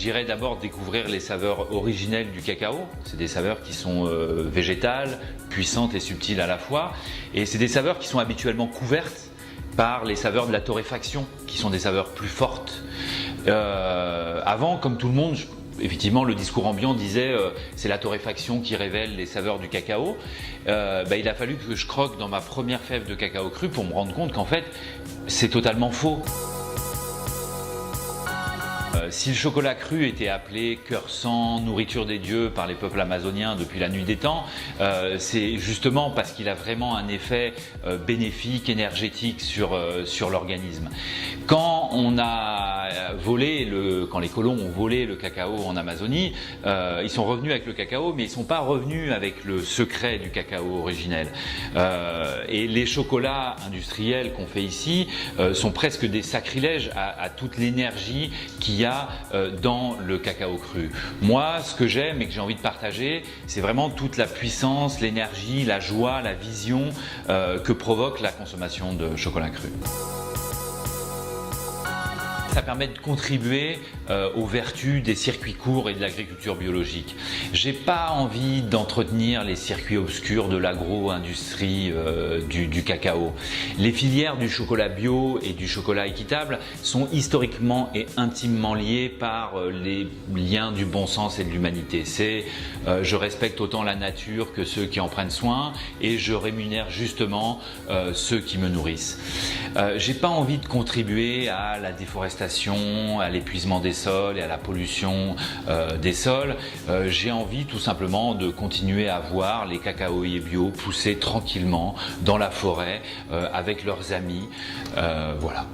j'irai d'abord découvrir les saveurs originelles du cacao. C'est des saveurs qui sont végétales, puissantes et subtiles à la fois. Et c'est des saveurs qui sont habituellement couvertes par les saveurs de la torréfaction, qui sont des saveurs plus fortes. Avant, comme tout le monde, effectivement, le discours ambiant disait c'est la torréfaction qui révèle les saveurs du cacao. Il a fallu que je croque dans ma première fève de cacao cru pour me rendre compte qu'en fait, c'est totalement faux. Si le chocolat cru était appelé cœur sang, nourriture des dieux par les peuples amazoniens depuis la nuit des temps, c'est justement parce qu'il a vraiment un effet bénéfique, énergétique sur l'organisme. Quand les colons ont volé le cacao en Amazonie, ils sont revenus avec le cacao, mais ils ne sont pas revenus avec le secret du cacao originel. Et les chocolats industriels qu'on fait ici sont presque des sacrilèges à toute l'énergie qu'il y a dans le cacao cru. Moi, ce que j'aime et que j'ai envie de partager, c'est vraiment toute la puissance, l'énergie, la joie, la vision que provoque la consommation de chocolat cru. Ça permet de contribuer aux vertus des circuits courts et de l'agriculture biologique. J'ai pas envie d'entretenir les circuits obscurs de l'agro-industrie du cacao. Les filières du chocolat bio et du chocolat équitable sont historiquement et intimement liées par les liens du bon sens et de l'humanité. Je respecte autant la nature que ceux qui en prennent soin et je rémunère justement ceux qui me nourrissent. J'ai pas envie de contribuer à la déforestation, à l'épuisement des sols et à la pollution des sols. J'ai envie tout simplement de continuer à voir les cacaoyers bio pousser tranquillement dans la forêt avec leurs amis. Voilà.